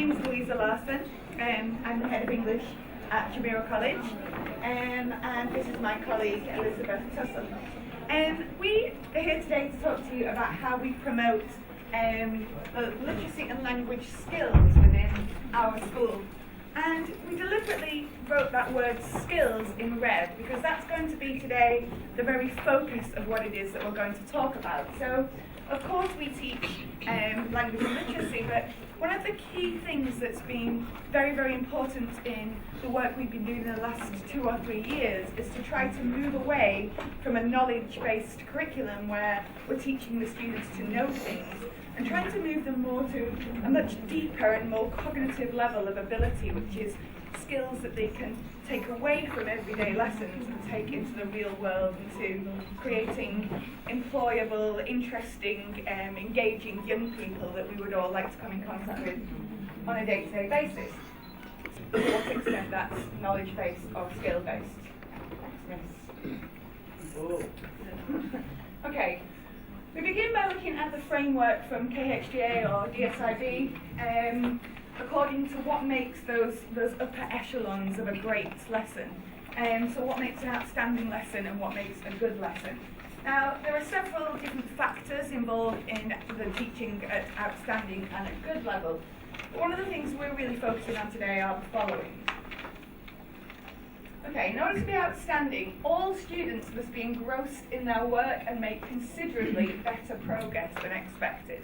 name's Louisa Larson. I'm the head of English at Jumeirah College, and this is my colleague Elizabeth Tussell. We are here today to talk to you about how we promote literacy and language skills within our school. And we deliberately wrote that word skills in red because that's going to be today the very focus of what it is that we're going to talk about. So, of course, we teach language and literacy, but one of the key things that's been very, very important in the work we've been doing in the last 2 or 3 years is to try to move away from a knowledge-based curriculum where we're teaching the students to know things and trying to move them more to a much deeper and more cognitive level of ability, which is skills that they can take away from everyday lessons and take into the real world, into creating employable, interesting, engaging young people that we would all like to come in contact with on a day-to-day basis. To what extent that's knowledge-based or skill-based? Yes. Okay. We begin by looking at the framework from KHDA or DSIB according to what makes those upper echelons of a great lesson. So what makes an outstanding lesson and what makes a good lesson. Now, there are several different factors involved in the teaching at outstanding and at good level. But one of the things we're really focusing on today are the following. Okay, in order to be outstanding, all students must be engrossed in their work and make considerably better progress than expected.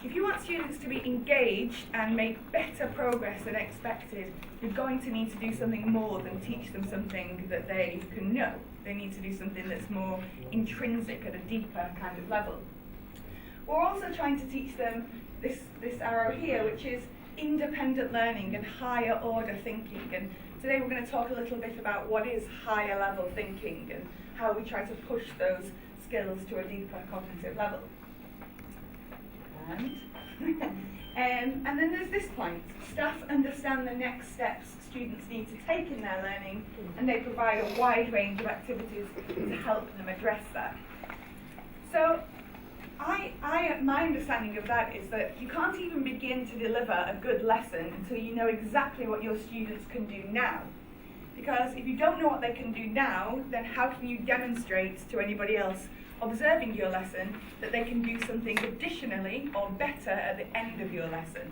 If you want students to be engaged and make better progress than expected, you're going to need to do something more than teach them something that they can know. They need to do something that's more intrinsic at a deeper kind of level. We're also trying to teach them this arrow here, which is independent learning and higher order thinking. And today we're going to talk a little bit about what is higher level thinking and how we try to push those skills to a deeper cognitive level. And then there's this point. Staff understand the next steps students need to take in their learning, and they provide a wide range of activities to help them address that. So my understanding of that is that you can't even begin to deliver a good lesson until you know exactly what your students can do now. Because if you don't know what they can do now, then how can you demonstrate to anybody else observing your lesson that they can do something additionally or better at the end of your lesson?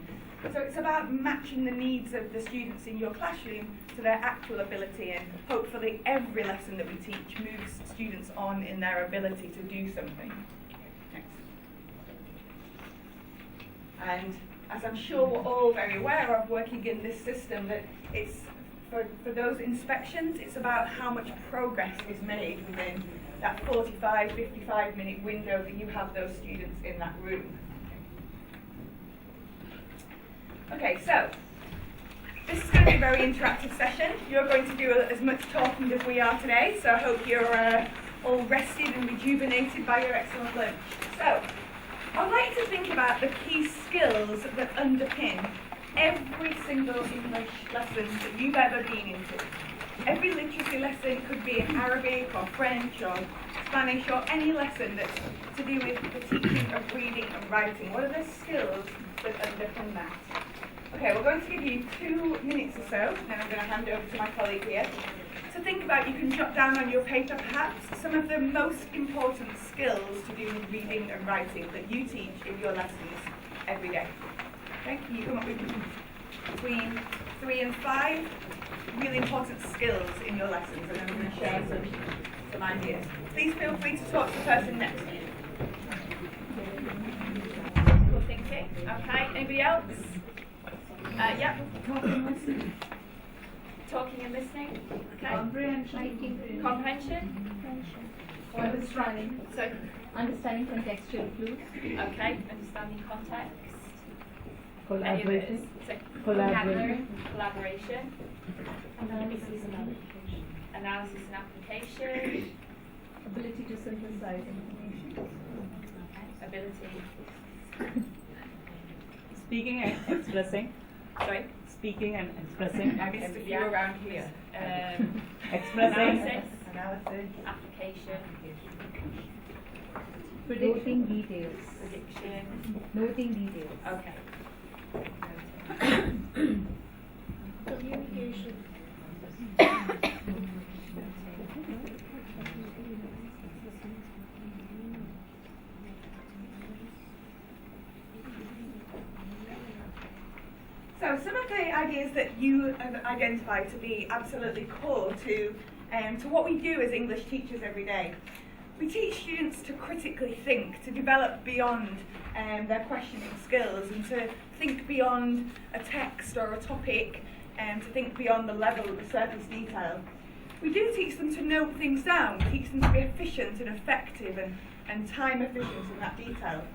So it's about matching the needs of the students in your classroom to their actual ability, and hopefully every lesson that we teach moves students on in their ability to do something. Next. And as I'm sure we're all very aware of working in this system, that it's for those inspections, it's about how much progress is made within that 45, 55-minute window that you have those students in that room. Okay, so this is going to be a very interactive session. You're going to do as much talking as we are today, so I hope you're all rested and rejuvenated by your excellent lunch. So, I'd like to think about the key skills that underpin every single English lesson that you've ever been into. Every literacy lesson could be in Arabic or French or Spanish or any lesson that's to do with the teaching of reading and writing. What are the skills that underpin that? Okay, we're going to give you 2 minutes or so, and then I'm going to hand over to my colleague here. So think about, you can jot down on your paper perhaps, some of the most important skills to do with reading and writing that you teach in your lessons every day. Okay, can you come up with between 3 and 5 really important skills in your lessons, and then I'm going to share some ideas. Please feel free to talk to the person next to you. Cool thinking. Okay, anybody else? Yep. Talking and listening. Okay. Comprehension. Understanding. So, Understanding contextual clues. okay, understanding context. Collaboration. Collaboration. Analysis and application. Ability to synthesize information. Ability. Speaking and expressing. Sorry? Speaking and expressing. I missed a few around here. Expressing. Analysis. Application. Predicting details. Prediction. Noting details. Okay. So some of the ideas that you have identified to be absolutely core to what we do as English teachers every day. We teach students to critically think, to develop beyond their questioning skills, and to think beyond a text or a topic, and to think beyond the level of the surface detail. We do teach them to note things down. We teach them to be efficient and effective and time efficient in that detail.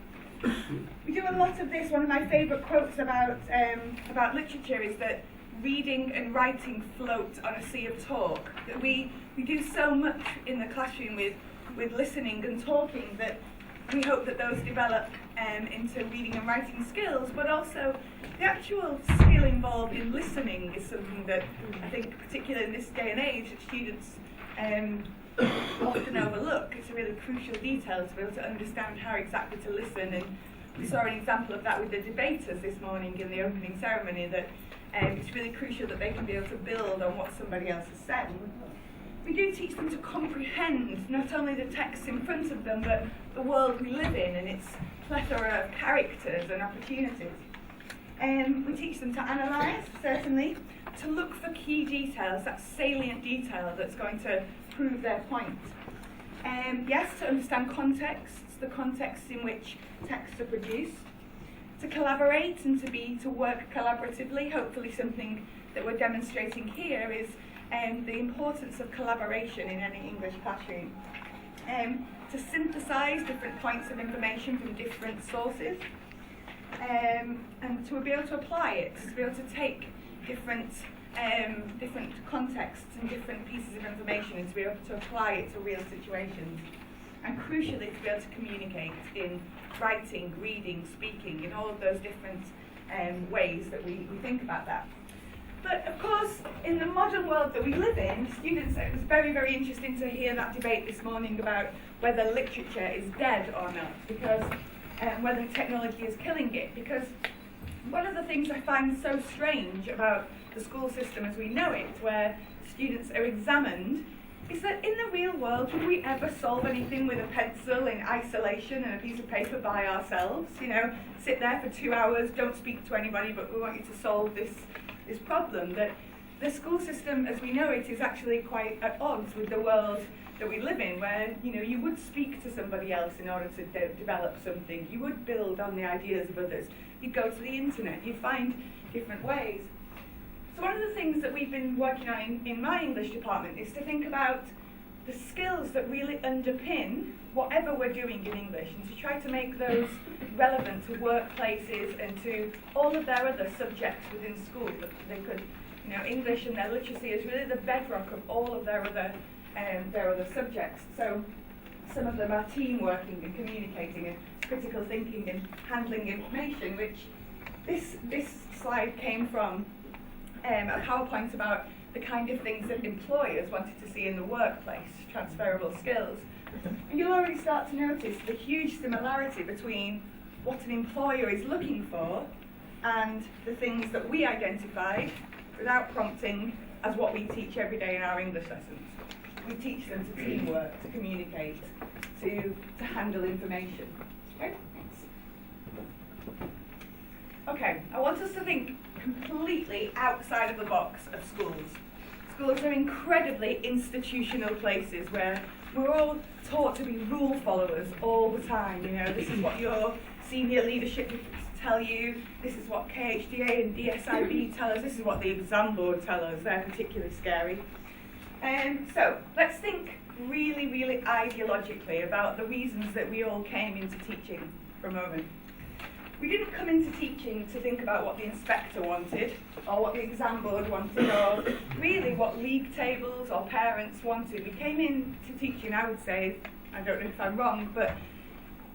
We do a lot of this. One of my favourite quotes about literature is that reading and writing float on a sea of talk. That we do so much in the classroom with listening and talking that we hope that those develop into reading and writing skills, but also the actual skill involved in listening is something that I think, particularly in this day and age, that students often overlook. It's a really crucial detail to be able to understand how exactly to listen, and we saw an example of that with the debaters this morning in the opening ceremony, that it's really crucial that they can be able to build on what somebody else has said. We do teach them to comprehend not only the text in front of them, but the world we live in and its plethora of characters and opportunities. We teach them to analyse, certainly, to look for key details, that salient detail that's going to prove their point. Yes, to understand contexts, the contexts in which texts are produced, to collaborate and to work collaboratively. Hopefully something that we're demonstrating here is the importance of collaboration in any English classroom. To synthesise different points of information from different sources, and to be able to apply it, to be able to take different contexts and different pieces of information and to be able to apply it to real situations. And crucially, to be able to communicate in writing, reading, speaking, in all of those different ways that we think about that. But of course, in the modern world that we live in, students, it was very, very interesting to hear that debate this morning about whether literature is dead or not, because whether technology is killing it. Because one of the things I find so strange about the school system as we know it, where students are examined, is that in the real world, would we ever solve anything with a pencil in isolation and a piece of paper by ourselves? You know, sit there for 2 hours, don't speak to anybody, but we want you to solve this problem. That the school system as we know it is actually quite at odds with the world that we live in, where you would speak to somebody else in order to develop something. You would build on the ideas of others. You'd go to the internet. You'd find different ways. So one of the things that we've been working on in my English department is to think about the skills that really underpin whatever we're doing in English, and to try to make those relevant to workplaces and to all of their other subjects within school. That they could, English and their literacy is really the bedrock of all of their other subjects. So some of them are team working and communicating and critical thinking and handling information, which this slide came from a PowerPoint about the kind of things that employers wanted to see in the workplace, transferable skills. And you'll already start to notice the huge similarity between what an employer is looking for and the things that we identified without prompting as what we teach every day in our English lessons. We teach them to teamwork, to communicate, to handle information. Okay, thanks. Okay, I want us to think completely outside of the box of schools. Schools are incredibly institutional places where we're all taught to be rule followers all the time. This is what your senior leadership tell you, this is what KHDA and DSIB tell us, this is what the exam board tell us. They're particularly scary. So let's think really, really ideologically about the reasons that we all came into teaching for a moment. We didn't come into teaching to think about what the inspector wanted, or what the exam board wanted, or really what league tables or parents wanted. We came into teaching, I would say, I don't know if I'm wrong, but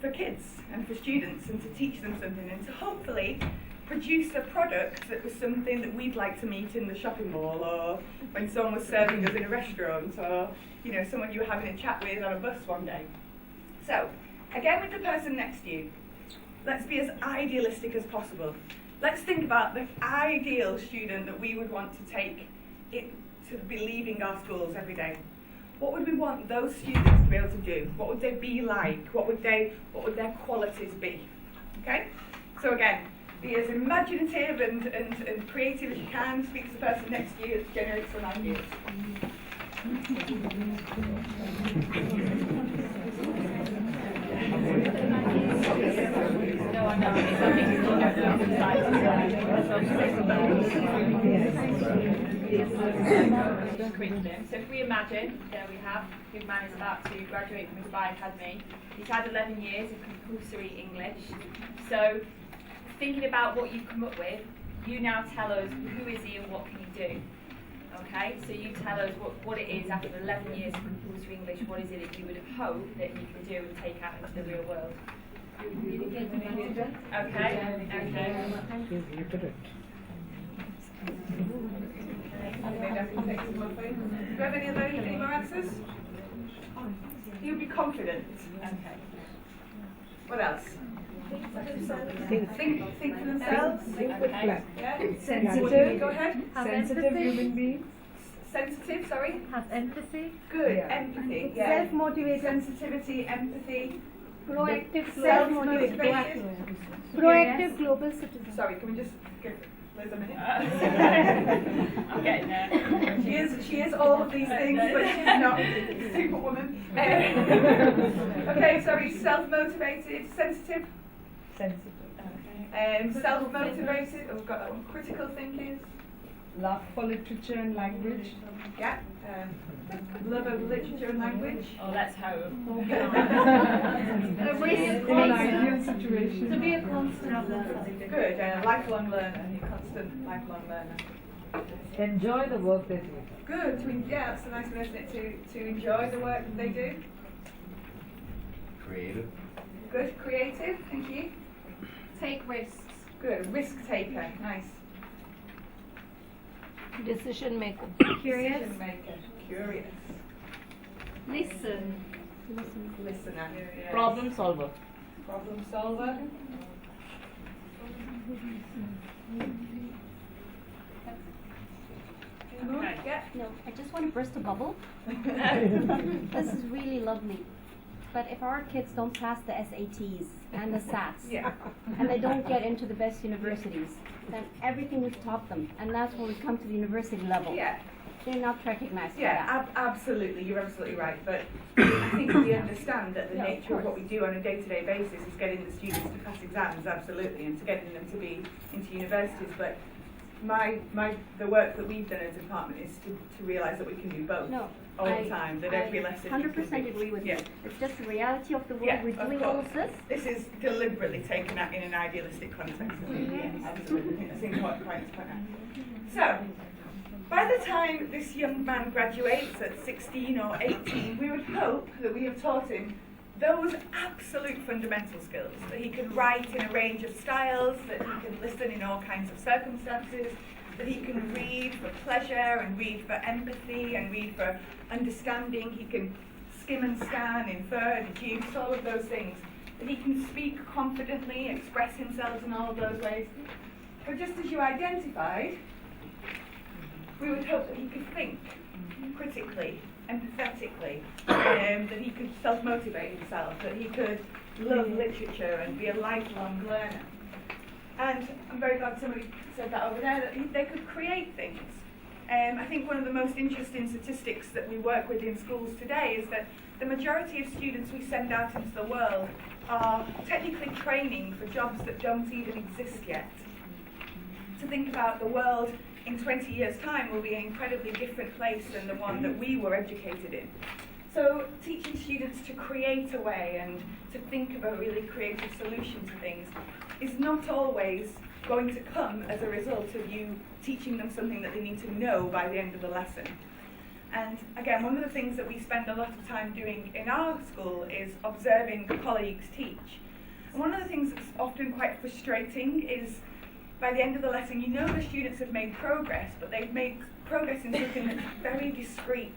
for kids and for students, and to teach them something, and to hopefully produce a product that was something that we'd like to meet in the shopping mall, or when someone was serving us in a restaurant, or someone you were having a chat with on a bus one day. So, again with the person next to you, let's be as idealistic as possible. Let's think about the ideal student that we would want to take it to be leaving our schools every day. What would we want those students to be able to do? What would they be like? What would their qualities be? Okay? So again, be as imaginative and creative as you can. Speak to the person next to you that generates some ideas. No, I know. It's something you don't have to decide. Curriculum. So if we imagine, there we have, good man is about to graduate from his Academy. He's had 11 years of compulsory English. So thinking about what you've come up with, you now tell us who is he and what can he do. Okay, so you tell us what it is after 11 years of compulsory English, what is it that you would hope that he can do and take out into the real world? Okay. Maybe I can take some more for you. Do you have any more answers? He would be confident. Okay. What else? Think for themselves. Okay. Yeah. Sensitive. Go ahead. Sensitive human being. Sensitive, sorry. Have empathy. Good. Yeah. Empathy. Yeah. Self-motivated. Sensitivity, empathy. Proactive. Self-motivated. Proactive global citizen. Sorry, can we just give Liz a minute? I'm getting there. She is all of these things, but she's not Superwoman. Okay, sorry, self-motivated, sensitive. Self-motivated, oh, we've got that one. Critical thinking. Love for literature and language. Yeah. Love of literature and language. Oh, let's hope. In an ideal situation. To be a constant learner. Good, lifelong learner, constant lifelong learner. Enjoy the work they do. Good, yeah, that's a nice one, isn't it, to enjoy the work that they do. Creative. Good, creative, thank you. Take risks. Good, risk taker, nice. Decision maker. Decision maker, curious. Listen. Listener. Yes. Problem solver. Problem solver. Okay. Yeah. No, I just want to burst a bubble. This is really lovely. But if our kids don't pass the SATs and the SATs, Yeah. and they don't get into the best universities, then everything we've taught them, and that's when we come to the university level, Yeah. they're not recognized for Yeah, that. absolutely, you're absolutely right. But I think we understand that the Yeah, of nature of what we course. do on a day-to-day basis is getting the students to pass exams, absolutely, and to getting them to be into universities. But the work that we've done as a department is to realise that we can do both No, all the time. That every lesson. 100% agree with Yeah. you. It's just the reality of the world. Yeah, We're of doing all course. of this. This is deliberately taken that in an idealistic context. Yes, absolutely. I think that's important point to point out. So, by the time this young man graduates at 16 or 18, we would hope that we have taught him those absolute fundamental skills, that he can write in a range of styles, that he can listen in all kinds of circumstances, that he can read for pleasure and read for empathy and read for understanding. He can skim and scan, infer, deduce, all of those things. That he can speak confidently, express himself in all of those ways. But just as you identified, we would hope that he could think critically, empathetically, that he could self-motivate himself, that he could love literature and be a lifelong learner. And I'm very glad somebody said that over there, that they could create things. I think one of the most interesting statistics that we work with in schools today is that the majority of students we send out into the world are technically training for jobs that don't even exist yet. To think about the world in 20 years' time will be an incredibly different place than the one that we were educated in. So teaching students to create a way and to think of a really creative solution to things is not always going to come as a result of you teaching them something that they need to know by the end of the lesson. And again, one of the things that we spend a lot of time doing in our school is observing colleagues teach. And one of the things that's often quite frustrating is by the end of the lesson, you know the students have made progress, but they've made progress in something that's very discrete.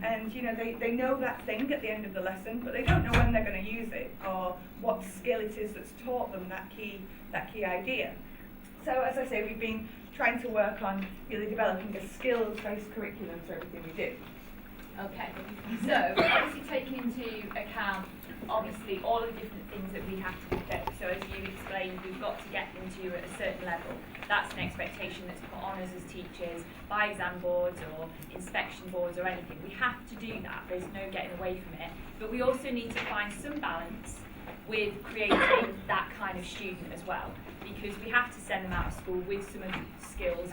And you know they know that thing at the end of the lesson, but they don't know when they're going to use it or what skill it is that's taught them that key idea. So as I say, we've been trying to work on really developing a skills-based curriculum for everything we do. Okay, so obviously taking into account obviously all of the different things that we have to perfect. So as you explained, we've got to get them to at a certain level. That's an expectation that's put on us as teachers by exam boards or inspection boards or anything. We have to do that. There's no getting away from it. But we also need to find some balance with creating that kind of student as well, because we have to send them out of school with some of the skills,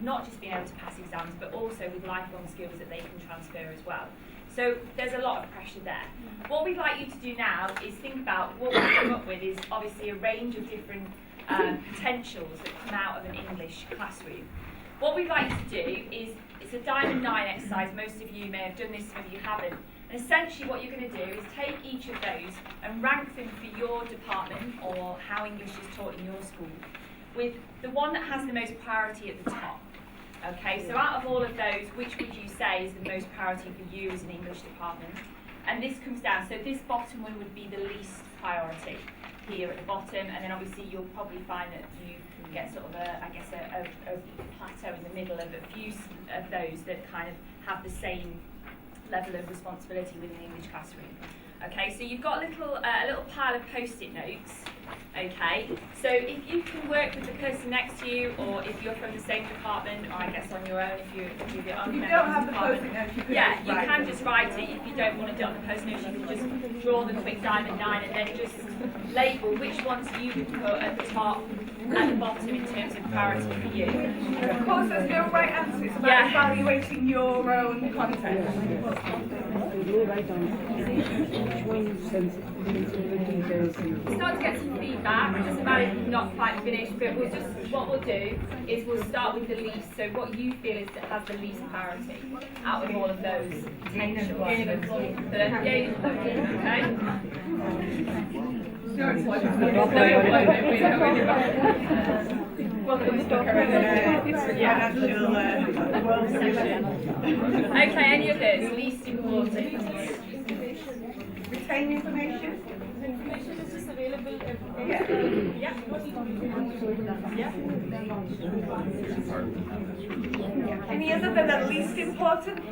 not just being able to pass exams, but also with lifelong skills that they can transfer as well. So there's a lot of pressure there. What we'd like you to do now is think about what we've come up with is obviously a range of different potentials that come out of an English classroom. What we'd like you to do is, it's a Diamond 9 exercise. Most of you may have done this, some of you haven't. And essentially what you're going to do is take each of those and rank them for your department or how English is taught in your school, with the one that has the most priority at the top. Okay, so out of all of those, which would you say is the most priority for you as an English department? And this comes down, so this bottom one would be the least priority here at the bottom, and then obviously you'll probably find that you get sort of a plateau in the middle of a few of those that kind of have the same level of responsibility within the English classroom. Okay, so you've got a little pile of post-it notes. Okay, so if you can work with the person next to you, or if you're from the same department, or I guess on your own, if you're on You don't have the post-it notes, you can yeah, you write can it. just write it. If you don't want to do it on the post-it notes, you can just draw the quick Diamond 9 and then just label which ones you would put at the top and the bottom in terms of priority for you. Of course, there's no right answer. It's about Yeah. evaluating your own content. Start to get some feedback, just about it not quite finished, but what we'll do is we'll start with the least, so what you feel is that has the least priority out of all of those potential. Gain of employment. Okay? Okay, any of those least important? Retain information. Information is just available everywhere. Yeah. Any other that are least important?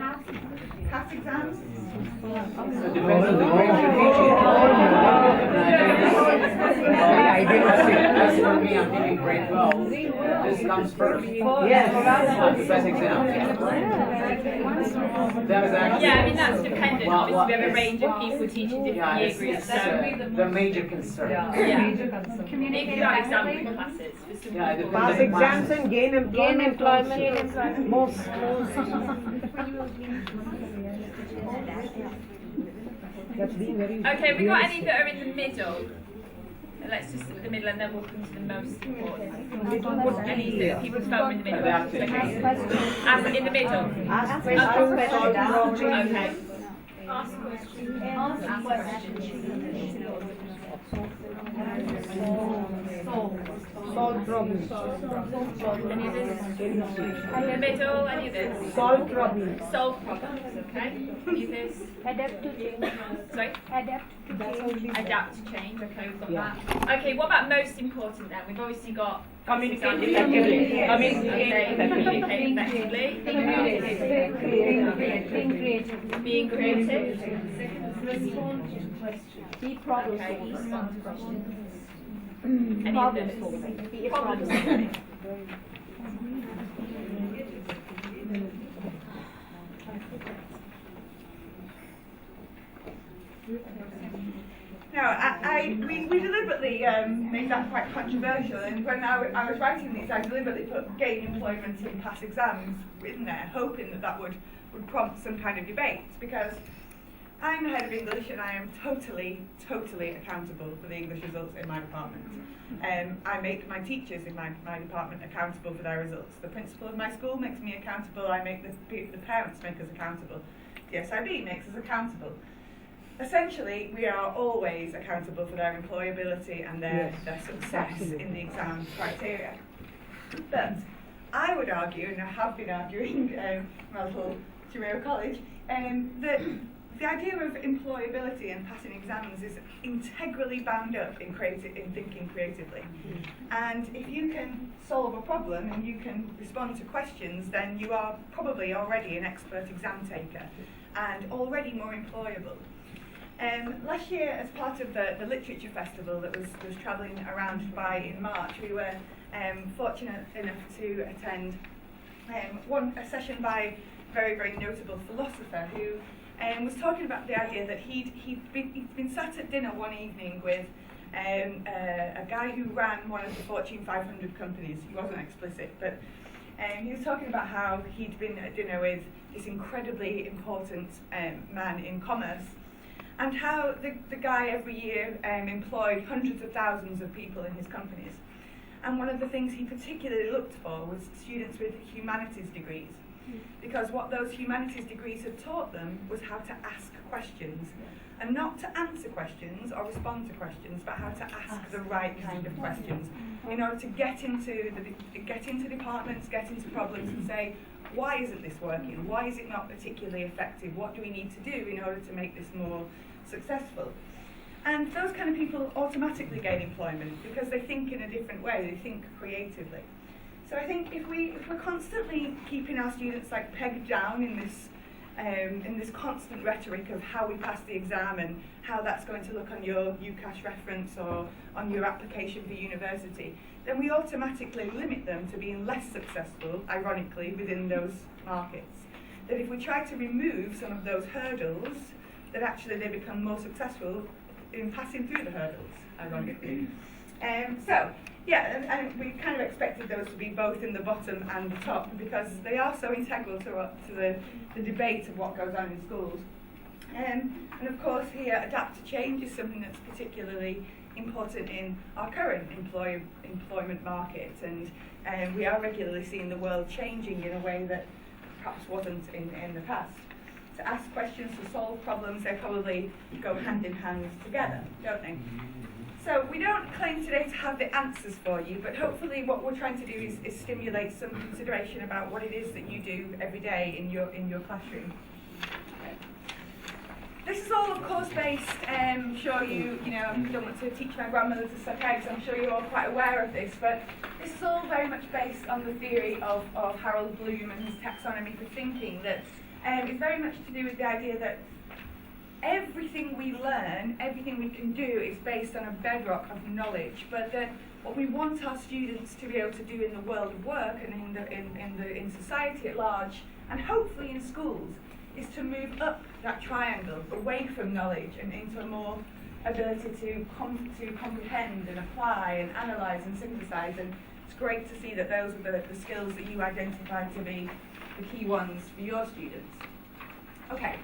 Past exams? I didn't see it. As for me, I'm doing grade 12. This comes first. Yes. Best exam. That was actually. Yeah, I mean that's dependent. Well, Obviously, we have a it's- range of people teaching different Yeah, year it's, groups. it's So the major concern. yeah, if you got exam group classes for some Yeah, it people. depends. Pass exams and gain employment. Most. That's being very. Okay, we got any that are in the middle? Let's just look at the middle and then we'll come to the most important. Any that people felt were in the middle? Adaptive. Okay. As in the middle? Ask questions. Okay. Ask questions. Solve problems. Any others? In the middle, any others? Solve problems. Solve problems, okay? Any others? Adapt to change. Sorry? Adapt to change. Adapt to change, okay, we've got that. Okay, what about most important then? We've obviously got Communicate effectively. Okay, communicate effectively. Being creative. Be problem Okay, solving. respond to questions. Any Problem others? solving. Be a Problem problem solving. No, we deliberately made that quite controversial, and when I was writing these, I deliberately put gain employment in past exams in there, hoping that would prompt some kind of debate, because I'm the head of English and I am totally accountable for the English results in my department. I make my teachers in my department accountable for their results. The principal of my school makes me accountable, I make the parents make us accountable. The SIB makes us accountable. Essentially, we are always accountable for their employability and their success in the exam criteria. But I would argue, and I have been arguing my little Jumeirah College, that the idea of employability and passing exams is integrally bound up in thinking creatively. And if you can solve a problem and you can respond to questions, then you are probably already an expert exam taker and already more employable. Last year, as part of the literature festival that was travelling around Dubai in March, we were fortunate enough to attend a session by a very, very notable philosopher who was talking about the idea that he'd been sat at dinner one evening with a guy who ran one of the Fortune 500 companies. He wasn't explicit, but he was talking about how he'd been at dinner with this incredibly important man in commerce, and how the guy every year employed hundreds of thousands of people in his companies. And one of the things he particularly looked for was students with humanities degrees, because what those humanities degrees had taught them was how to ask questions, and not to answer questions or respond to questions, but how to ask the right kind of questions in order to get into departments, get into problems, and say, why isn't this working? Why is it not particularly effective? What do we need to do in order to make this more successful? And those kind of people automatically gain employment because they think in a different way, they think creatively. So I think if we're constantly keeping our students like pegged down in this constant rhetoric of how we pass the exam and how that's going to look on your UCAS reference or on your application for university, then we automatically limit them to being less successful, ironically, within those markets. That if we try to remove some of those hurdles, that actually they become more successful in passing through the hurdles, ironically. And we kind of expected those to be both in the bottom and the top because they are so integral to the debate of what goes on in schools. And of course here, adapt to change is something that's particularly important in our current employment market, and we are regularly seeing the world changing in a way that perhaps wasn't in the past. To ask questions, to solve problems, they probably go hand in hand together, don't they? So we don't claim today to have the answers for you, but hopefully what we're trying to do is stimulate some consideration about what it is that you do every day in your classroom. This is all, of course, based, I'm sure you don't want to teach my grandmother to suck eggs, I'm sure you're all quite aware of this, but this is all very much based on the theory of Harold Bloom and his taxonomy for thinking that is very much to do with the idea that everything we learn, everything we can do is based on a bedrock of knowledge, but that what we want our students to be able to do in the world of work and in society at large, and hopefully in schools, is to move up that triangle, away from knowledge and into a more ability to comprehend and apply and analyse and synthesise. And it's great to see that those are the skills that you identify to be the key ones for your students. Okay,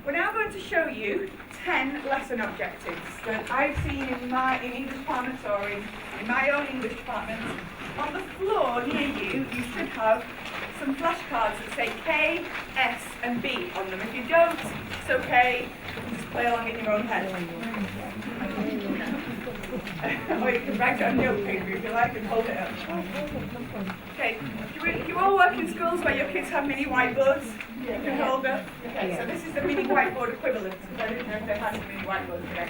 we're now going to show you 10 lesson objectives that I've seen in English departments or in my own English department. On the floor near you, you should have some flashcards that say K, S and B on them. If you don't, it's okay, you can just play along in your own head. Or you can write it on note paper if you like and hold it up. Okay, do you all work in schools where your kids have mini whiteboards you can hold up? Okay, so this is the mini whiteboard equivalent, because I didn't know if they had a mini whiteboard today.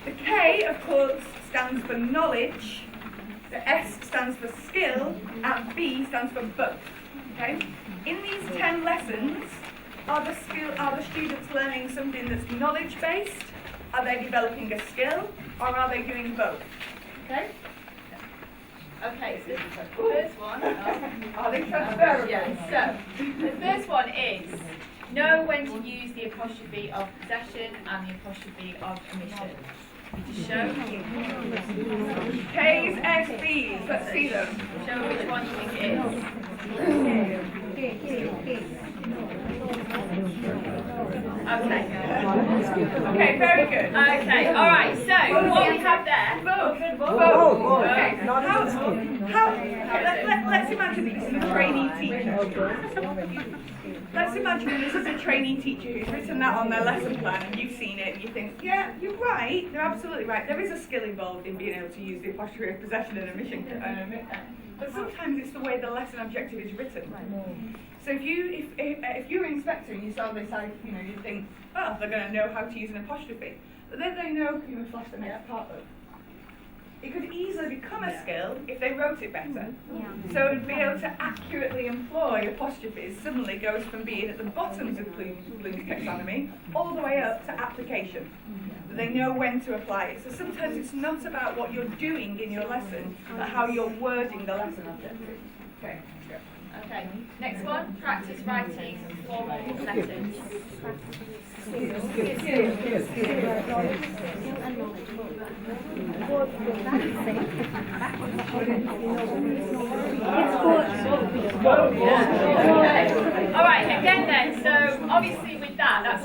The K, of course, stands for knowledge, the S stands for skill, and B stands for both. Okay? In these 10 lessons, are the students learning something that's knowledge-based? Are they developing a skill, or are they doing both? Okay? Okay, so the first one. Are they transferable? Yeah, so the first one is know when to use the apostrophe of possession and the apostrophe of omission. Just show K's, S, B's. Let's see them. Show which one you think it is. Okay, very good. Okay, alright, so what we have there. Both. Okay. Let's imagine this is a trainee teacher. Let's imagine this is a trainee teacher who's written that on their lesson plan and you've seen it and you think, yeah, you're right, they're absolutely right. There is a skill involved in being able to use the apostrophe of possession and omission. But sometimes it's the way the lesson objective is written. So if you're an inspector and you saw this, you'd think, oh, they're going to know how to use an apostrophe. But then they know, can you flash the next part up? It could easily become a skill if they wrote it better. Yeah. So to be able to accurately employ apostrophes suddenly goes from being at the bottoms of Bloom's taxonomy all the way up to application. They know when to apply it. So sometimes it's not about what you're doing in your lesson, but how you're wording the lesson objective. Okay. Okay, next one, practice writing formal letters. Alright, again then, so obviously with that,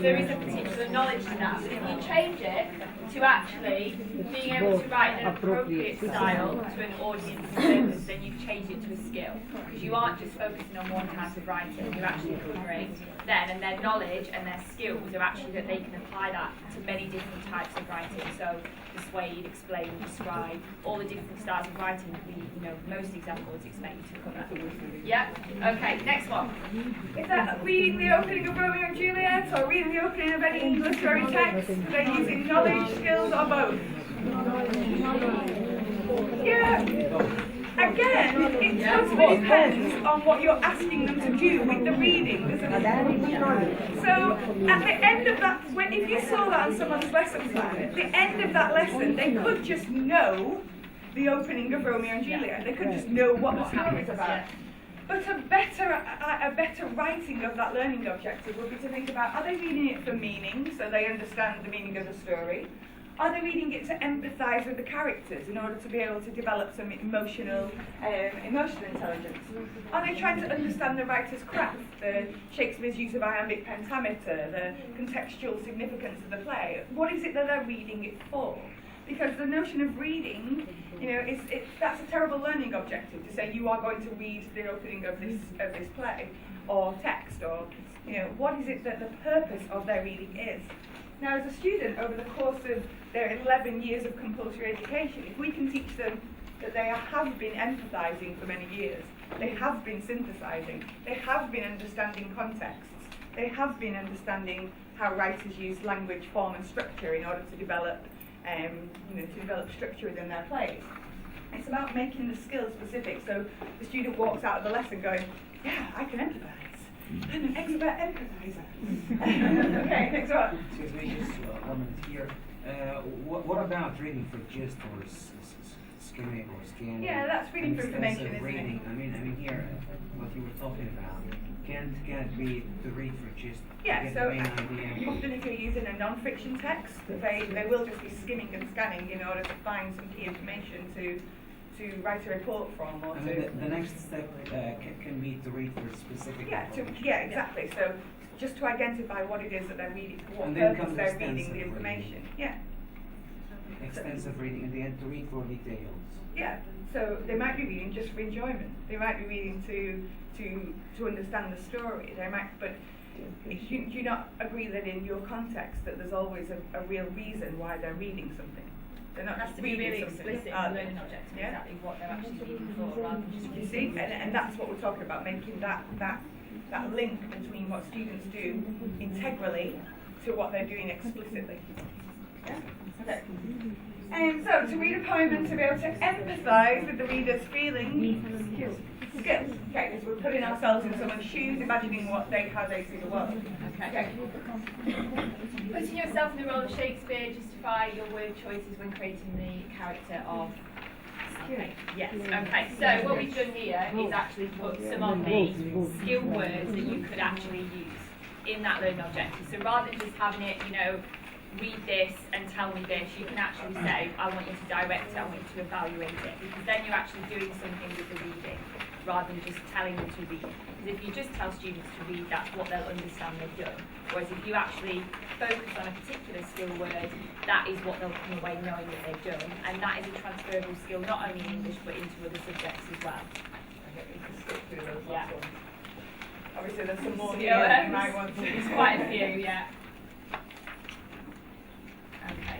there is a particular knowledge to that, but if you change it to actually being able to write an appropriate style to an audience purpose, then you've changed it to a skill. Because you aren't just focusing on one type of writing, you're actually covering then, and their knowledge and their skills are actually that they can apply that to many different types of writing. So persuade, explain, describe, all the different styles of writing that most examples expect you to cover. Yeah? Okay, next one. Is that reading the opening of Romeo and Juliet, or reading the opening of any English story text? Are they using knowledge, skills, or both? Yeah. Again, it totally depends on what you're asking them to do with the reading, doesn't it? So, at the end of that, if you saw that on someone's lesson plan, at the end of that lesson, they could just know the opening of Romeo and Juliet. They could just know what the story is about. But a better writing of that learning objective would be to think about, are they reading it for meaning, so they understand the meaning of the story? Are they reading it to empathise with the characters in order to be able to develop some emotional intelligence? Are they trying to understand the writer's craft, Shakespeare's use of iambic pentameter, the contextual significance of the play? What is it that they're reading it for? Because the notion of reading, that's a terrible learning objective, to say you are going to read the opening of this play or text, or what is it that the purpose of their reading is. Now, as a student, over the course of their 11 years of compulsory education, if we can teach them that they have been empathising for many years, they have been synthesising, they have been understanding contexts, they have been understanding how writers use language, form and structure in order to develop structure within their plays. It's about making the skills specific, so the student walks out of the lesson going, yeah, I can empathise. I'm an expert empathiser. Okay, next one. Excuse me, just a moment here. What about reading for gist or skimming or scanning? Yeah, that's reading for information, isn't reading. it? I mean here, what you were talking about. Can't it be to read for gist? Yeah, to get so the main idea? often if you're using a non-fiction text, they will just be skimming and scanning in order to find some key information to write a report from, or the next step can be to read for specific. Exactly. So just to identify what it is that they're reading, for what And then purpose comes they're reading extensive the information. reading. Yeah. Extensive reading, and they had to read for details. Yeah. So they might be reading just for enjoyment. They might be reading to understand the story. They might, but do you not agree that in your context that there's always a real reason why they're reading something? They're not It has just to be reading really something. explicit in the learning objective, exactly what they're actually reading for, rather than just You see, and that's what we're talking about, making that link between what students do integrally to what they're doing explicitly. Yeah? Okay. So, to read a poem and to be able to empathise with the reader's feelings, skills. Okay, because we're putting ourselves in someone's shoes, imagining how they see the world. Okay. Putting yourself in the role of Shakespeare, justify your word choices when creating the character of. Okay. Yes. Okay. So what we've done here is actually put some of the skill words that you could actually use in that learning objective. So rather than just having it, read this and tell me this, you can actually say, I want you to direct it, I want you to evaluate it, because then you're actually doing something with the reading, rather than just telling them to read. Because if you just tell students to read, that's what they'll understand they've done. Whereas if you actually focus on a particular skill word, that is what they'll come away knowing that they've done. And that is a transferable skill, not only in English, but into other subjects as well. Okay, we can skip through those Yeah. last ones. Obviously there's some more Yeah, here that you might want to. There's quite a few, yeah. Okay.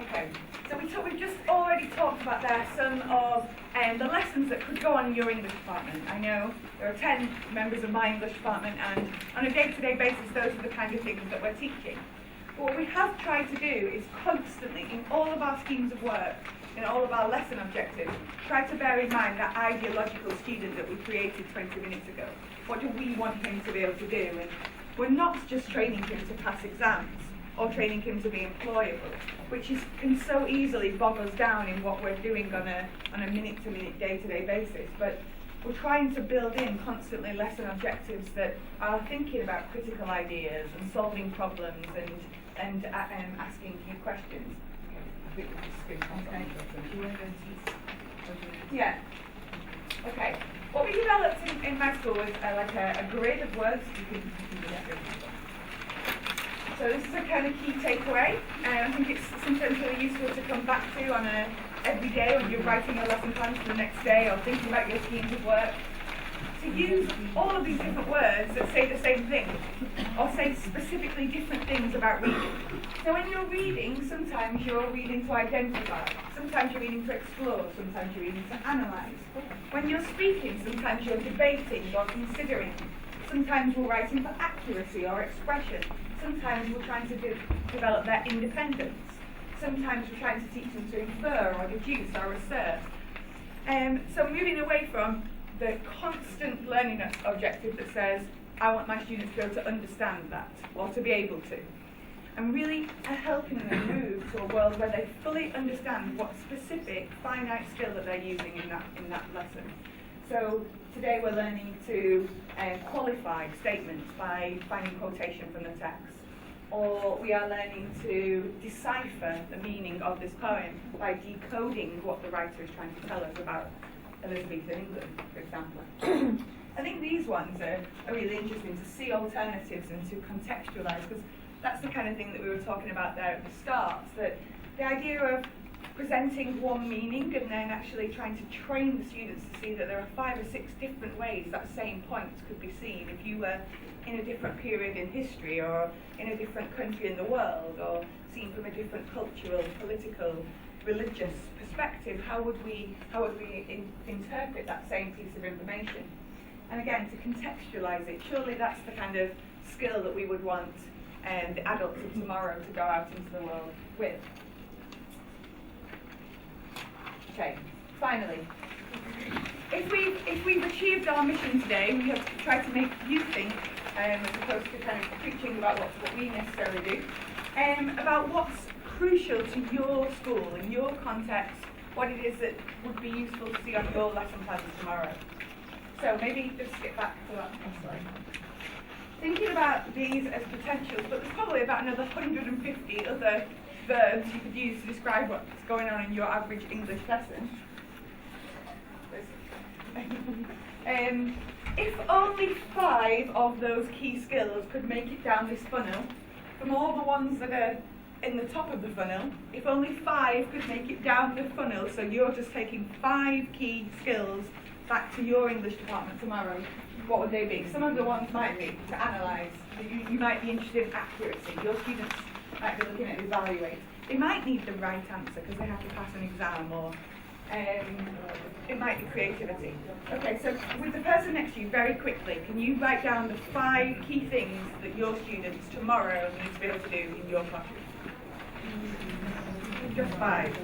Okay, so we've just already talked about there some of the lessons that could go on in your English department. I know there are 10 members of my English department, and on a day-to-day basis those are the kind of things that we're teaching. But what we have tried to do is constantly, in all of our schemes of work, in all of our lesson objectives, try to bear in mind that ideological student that we created 20 minutes ago. What do we want him to be able to do? And we're not just training him to pass exams or training him to be employable, which can so easily bog us down in what we're doing on a minute-to-minute, day-to-day basis. But we're trying to build in constantly lesson objectives that are thinking about critical ideas and solving problems and asking key questions. Yeah. Okay. What we developed in my school was like a grid of words. So this is a kind of key takeaway, and I think it's sometimes really useful to come back to on every day when you're writing your lesson plans for the next day or thinking about your schemes of work. To use all of these different words that say the same thing, or say specifically different things about reading. So when you're reading, sometimes you're reading to identify, sometimes you're reading to explore, sometimes you're reading to analyse. When you're speaking, sometimes you're debating or considering. Sometimes we're writing for accuracy or expression. Sometimes we're trying to develop their independence. Sometimes we're trying to teach them to infer or deduce or assert. So moving away from the constant learning objective that says, I want my students to be able to understand that, or to be able to. And really helping them move to a world where they fully understand what specific finite skill that they're using in that lesson. So today we're learning to qualify statements by finding quotation from the text. Or we are learning to decipher the meaning of this poem by decoding what the writer is trying to tell us about Elizabethan England, for example. I think these ones are really interesting to see alternatives and to contextualise, because that's the kind of thing that we were talking about there at the start, that the idea of presenting one meaning and then actually trying to train the students to see that there are 5 or 6 different ways that same point could be seen if you were in a different period in history or in a different country in the world or seen from a different cultural, political, religious perspective. How would we interpret that same piece of information? And again, to contextualise it, surely that's the kind of skill that we would want the adults of tomorrow to go out into the world with. Okay, finally, if we've achieved our mission today, we have tried to make you think, as opposed to kind of preaching about what we necessarily do, about what's crucial to your school and your context, what it is that would be useful to see on your lesson plans tomorrow. So maybe just skip back to that slide. Thinking about these as potentials, but there's probably about another 150 other verbs you could use to describe what's going on in your average English lesson. If only 5 of those key skills could make it down this funnel, from all the ones that are in the top of the funnel, if only 5 could make it down the funnel, so you're just taking 5 key skills back to your English department tomorrow, what would they be? Some of the ones might be to analyse. You might be interested in accuracy. Your students might be looking at evaluate. They might need the right answer because they have to pass an exam, or it might be creativity. Okay, so with the person next to you, very quickly, can you write down the 5 key things that your students tomorrow need to be able to do in your classroom? Just 5.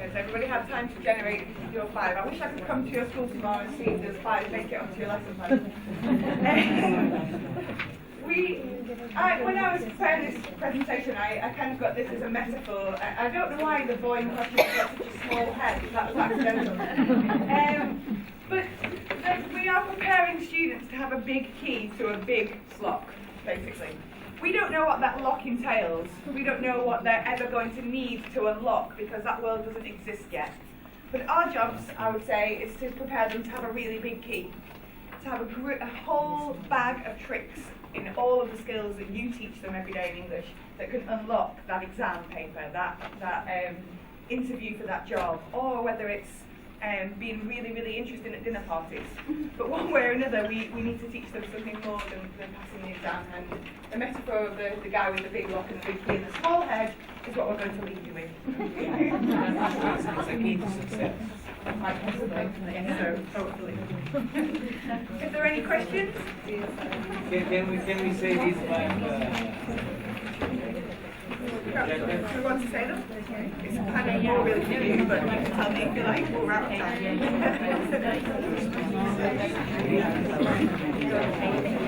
Does everybody have time to generate your 5? I wish I could come to your school tomorrow and see if there's 5 make it onto your lesson plan. When I was preparing this presentation, I kind of got this as a metaphor. I don't know why the boy in question got such a small head. That was accidental. But we are preparing students to have a big key to a big lock, basically. We don't know what that lock entails. We don't know what they're ever going to need to unlock, because that world doesn't exist yet. But our jobs, I would say, is to prepare them to have a really big key, to have a whole bag of tricks in all of the skills that you teach them every day in English that can unlock that exam paper, that interview for that job, or whether it's being really, really interesting at dinner parties. But one way or another, we need to teach them something more than passing the exam. And the metaphor of the guy with the big lock and the big key and the small head is what we're going to leave you with. It's a key to success. So, hopefully. If there are any questions? Can we say this Do you want to say them? It's kind of more really for you, but you can tell me if you like we're out of time.